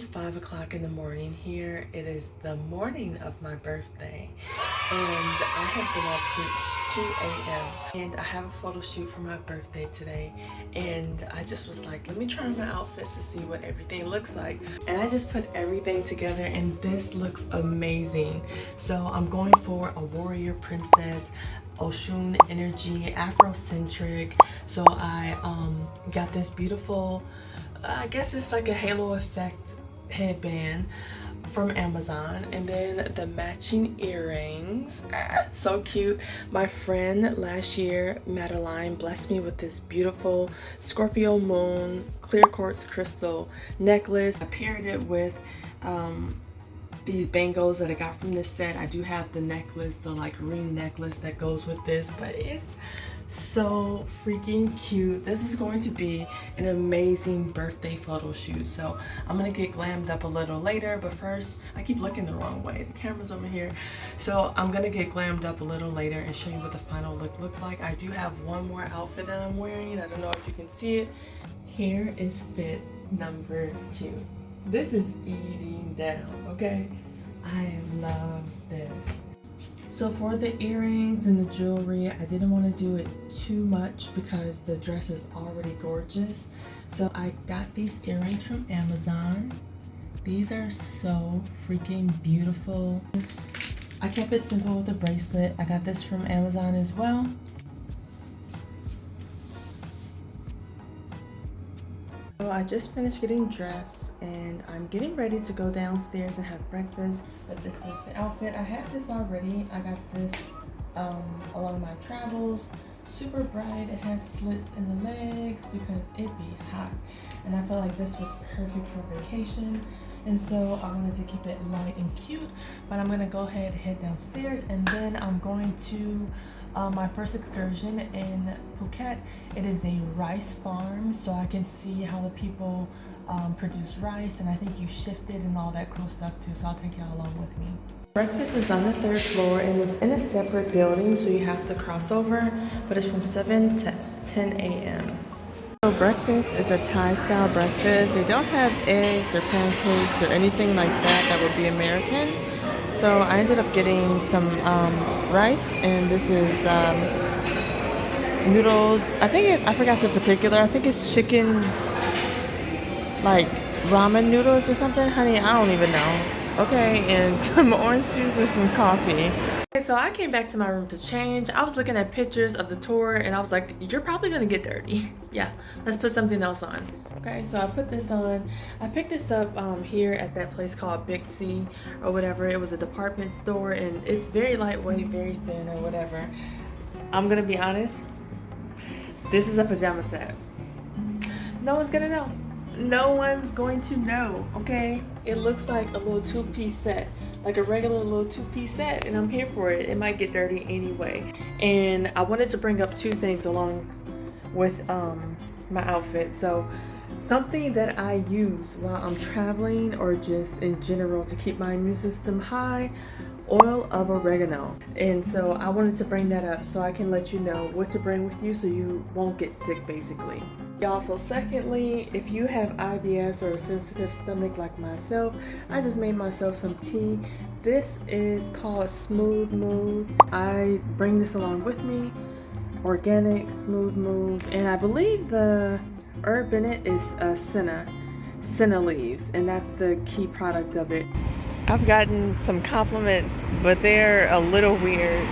is 5 o'clock in the morning here. It is the morning of my birthday, and I have been up since 2 a.m. and I have a photo shoot for my birthday today, and I just was like, let me try on my outfits to see what everything looks like. And I just put everything together, and this looks amazing. So I'm going for a warrior princess, Oshun energy, Afrocentric. So I got this beautiful, I guess it's like a halo effect headband from Amazon, and then the matching earrings. So cute. My friend last year, Madeline, blessed me with this beautiful Scorpio moon clear quartz crystal necklace. I paired it with these bangles that I got from this set. I do have the necklace, the like ring necklace that goes with this, but it's so freaking cute. This is going to be an amazing birthday photo shoot. So I'm gonna get glammed up a little later, but first, I keep looking the wrong way. The camera's over here. So I'm gonna get glammed up a little later and show you what the final look like. I do have one more outfit that I'm wearing. I don't know if you can see it. Here is fit number 2. This is eating down, okay? I love this. So for the earrings and the jewelry, I didn't want to do it too much because the dress is already gorgeous. So I got these earrings from Amazon. These are so freaking beautiful. I kept it simple with a bracelet. I got this from Amazon as well. So I just finished getting dressed and I'm getting ready to go downstairs and have breakfast. But this is the outfit. I had this already. I got this along my travels. Super bright. It has slits in the legs because it be hot. And I felt like this was perfect for vacation. And so I wanted to keep it light and cute. But I'm gonna go ahead and head downstairs, and then I'm going to my first excursion in Phuket. It is a rice farm, so I can see how the people produce rice, and I think you shift it and all that cool stuff too, so I'll take y'all along with me. Breakfast is on the 3rd floor, and it's in a separate building, so you have to cross over, but it's from 7 to 10 a.m. So breakfast is a Thai style breakfast. They don't have eggs or pancakes or anything like that that would be American. So I ended up getting some rice, and this is noodles. I forgot the particular. I think it's chicken, like ramen noodles or something. Honey, I don't even know. Okay, and some orange juice and some coffee. Okay, so I came back to my room to change. I was looking at pictures of the tour, and I was like, you're probably gonna get dirty. Yeah, let's put something else on. Okay, so I put this on. I picked this up here at that place called Big C or whatever. It was a department store, and it's very lightweight, very thin or whatever. I'm gonna be honest, this is a pajama set. No one's gonna know. No one's going to know, okay? It looks like a little 2-piece set, like a regular little 2-piece set, and I'm here for it. It might get dirty anyway. And I wanted to bring up 2 things along with my outfit. So something that I use while I'm traveling or just in general to keep my immune system high, oil of oregano. And so I wanted to bring that up so I can let you know what to bring with you so you won't get sick, basically. Also, secondly, if you have IBS or a sensitive stomach like myself, I just made myself some tea. This is called Smooth Move. I bring this along with me. Organic Smooth Move, and I believe the herb in it is senna leaves, and that's the key product of it. I've gotten some compliments, but they're a little weird.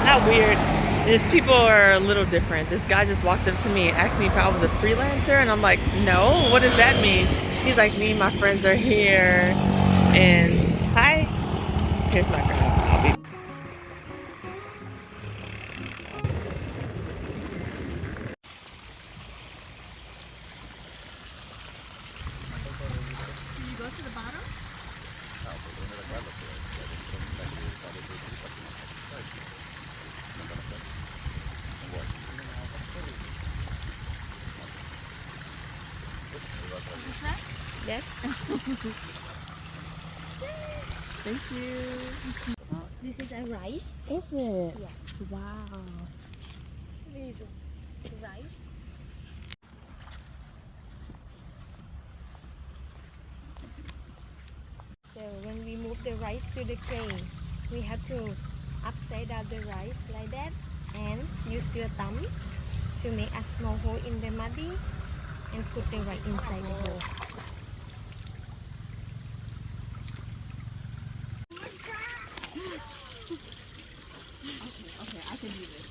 Not weird, just people are a little different. This guy just walked up to me and asked me if I was a freelancer, and I'm like, no, what does that mean? He's like, me and my friends are here, and hi, here's my friends. I'll be Yes. Thank you. Oh, this is a rice. Is it? Yes. Wow. This is rice. the rice to the tray. We have to upside down the rice like that and use your thumb to make a small hole in the muddy and put the rice inside the hole. Okay, I can do this.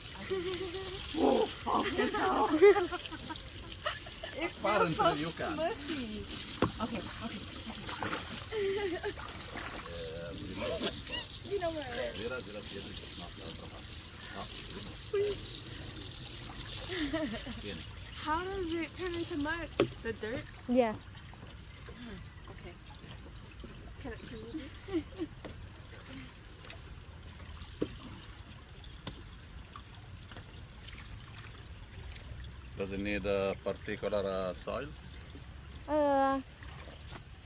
Apparently you can. Okay. How does it turn into mud? The dirt? Yeah. Okay. Can you do? Does it need a particular soil?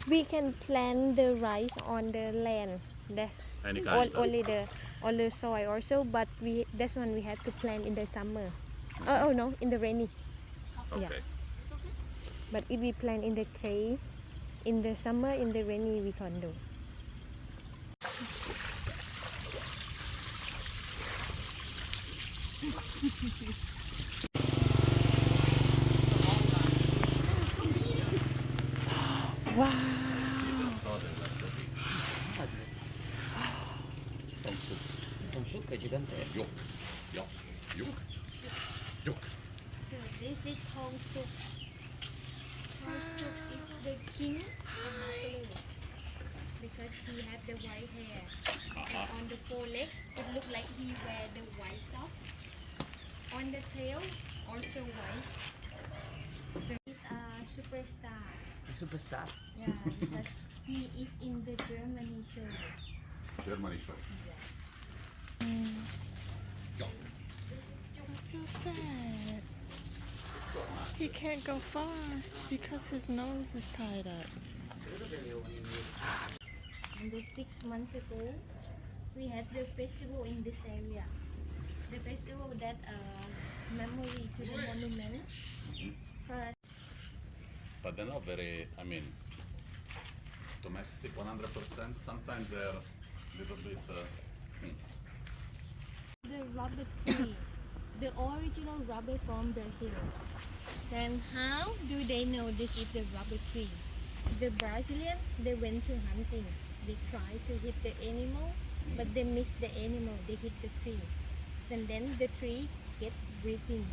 We can plant the rice on the land. That's Any kind? only the soil also, but that's one we have to plant in the summer. Oh no, in the rainy. Yeah. Okay. But if we plant in the clay, in the summer, in the rainy, we can't do. Wow. Juk, juk. So this is Hong Suk. Hong Suk is the king of buffalo because he had the white hair. And on the foreleg, it looked like he wear the white stuff. On the tail, also white. So he's a superstar. Superstar. Yeah, because he is in the Germany show. Germany show. Yes. Juk. I feel sad. He can't go far because his nose is tied up. And the 6 months ago, we had the festival in this area. The festival that memory to the monument. First, But they're not very, domestic 100%. Sometimes they're a little bit. the rubber tree, the original rubber from Brazil. And how do they know this is the rubber tree? The Brazilian, they went to hunting. They tried to hit the animal, but they missed the animal. They hit the tree. And then the tree get breathing.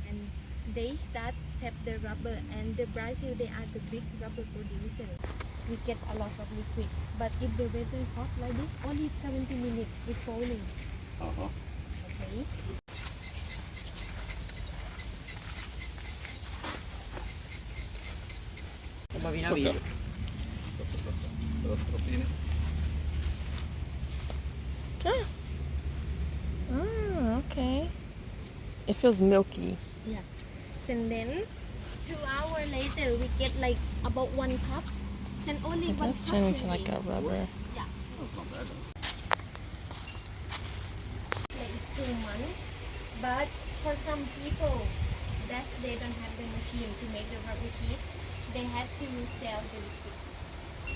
And they start tap the rubber. And the Brazil, they are the big rubber producer. We get a lot of liquid. But if the weather hot like this, only 70 minutes, it's falling. Okay. Okay. It feels milky. Yeah. And then 2 hours later, we get like about 1 cup. And only It 1 does cup. turn into can like be- a rubber. Yeah. That's not bad. Like 2 months. But for some people that they don't have the machine to make the rubber sheet, they have to sell the liquid.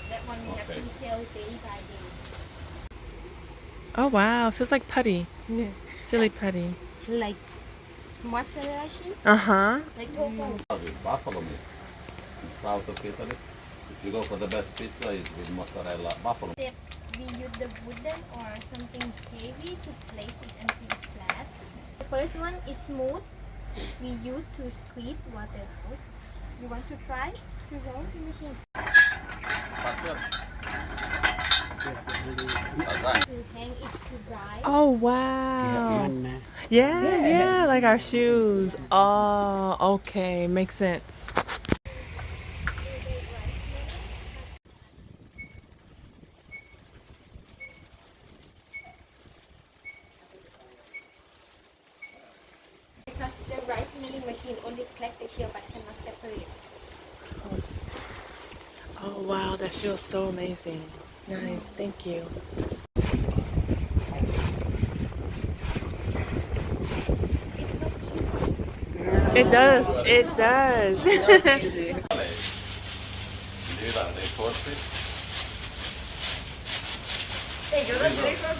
That one we have Okay. to sell day by day. Oh wow, it feels like putty. Yeah. Silly putty. Like mozzarella cheese, Uh-huh. like tofu. With buffalo meat in south of Italy. If you go for the best pizza, it's with mozzarella buffalo. That we use the wooden or something heavy to place it until it's flat. The first one is smooth. We use to squeeze water out. You want to try to roll the machine? Pastor. Lasagne. To hang it to dry. Oh wow. Yeah, like our shoes. Oh, okay, makes sense. Because the rice milling machine only collect the shell but cannot separate. Oh wow, that feels so amazing. Nice, thank you. It does, it does. Lira dei corpi. Hey, you're not ready for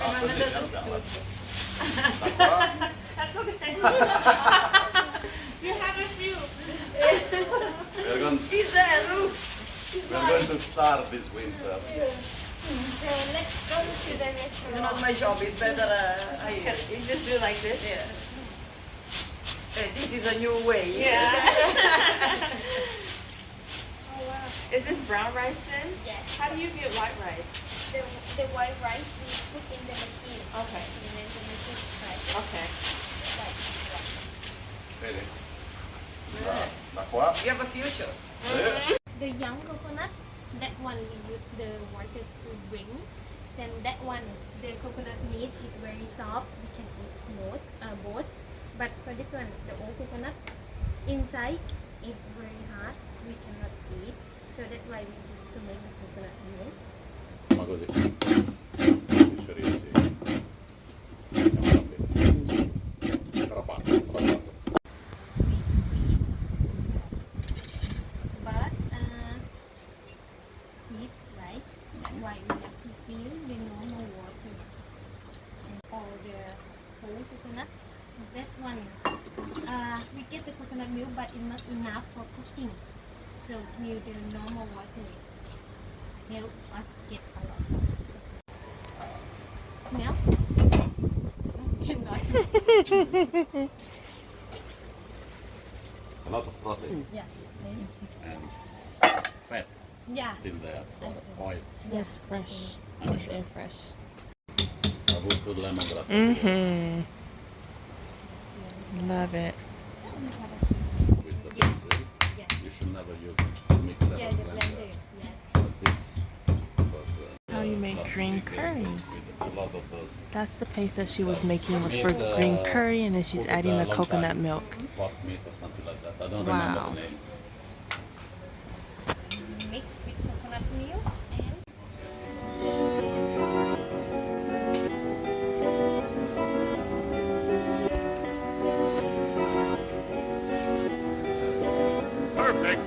That's okay. You have a few. We're going, He's there, look. we're going to start this winter. So let's go to the It's restaurant. not my job. It's better I can you just do like this. Yeah. Hey, this is a new way. Yeah. Oh wow. Is this brown rice then? Yes. How do you get white rice? The white rice we put in the machine. Okay. And then the machine fries it Okay. like that. Vedi? Yeah. Da qua. You have a future. Sì. The young coconut, that one we use the water to bring. Then that one, the coconut meat is very soft. We can eat both. But for this one, the old coconut, inside is very hard. We cannot eat. So that's why we use to make the coconut milk. Ma così. Pasticceria, sì. Rapato. We squeeze. But heat, right? That's why we have to fill the normal water. And all the whole coconut. This one, we get the coconut milk, but it's not enough for cooking. So fill the normal water. Help us get a lot of smell. Cannot. A lot of protein Yeah. and fat Yeah. still there for oil. Yes, fresh. Fresh. Fresh. I will put lemongrass. Mm-hmm. Love it. With the basil, Yeah. you should never use mixer Yeah, or the blender. blender. Yes. But this was How you make last green week, curry. with a lot of those That's the paste that she was making was for Made, green curry, and then she's cooked adding a the long coconut time. milk. pork meat or something like that. I don't Wow. remember the names. Mix with coconut milk and Perfect.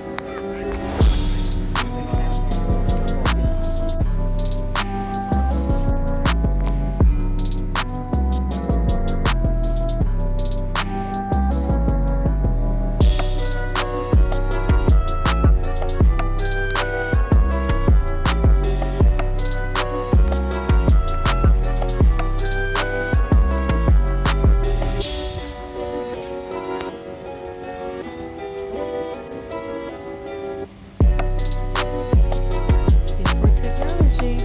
Before technology.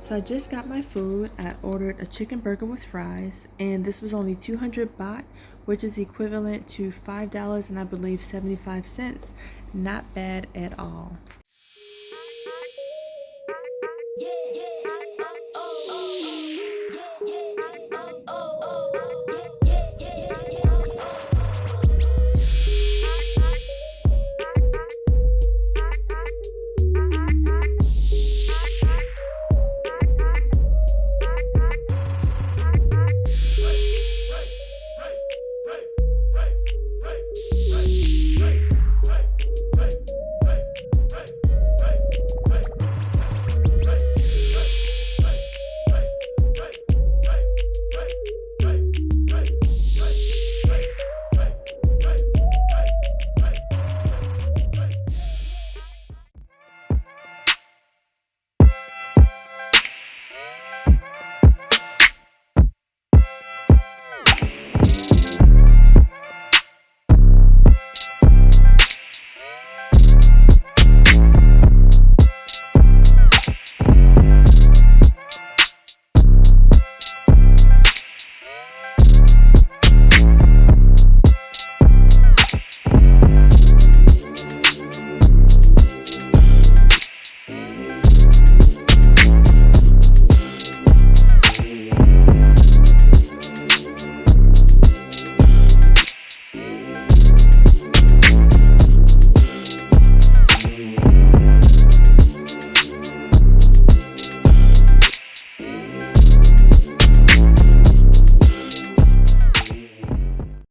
So I just got my food. I ordered a chicken burger with fries, and this was only 200 baht, which is equivalent to $5 and I believe 75 cents. Not bad at all.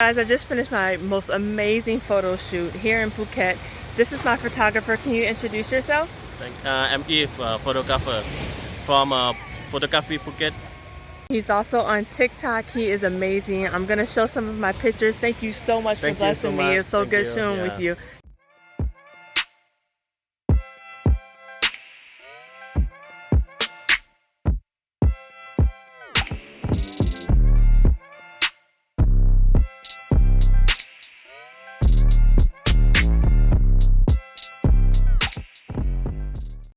Guys, I just finished my most amazing photo shoot here in Phuket. This is my photographer. Can you introduce yourself? I'm Eve, photographer from Photography Phuket. He's also on TikTok. He is amazing. I'm going to show some of my pictures. Thank you so much for Thank you so blessing me. much. It was so Thank good you. shooting with Yeah. you.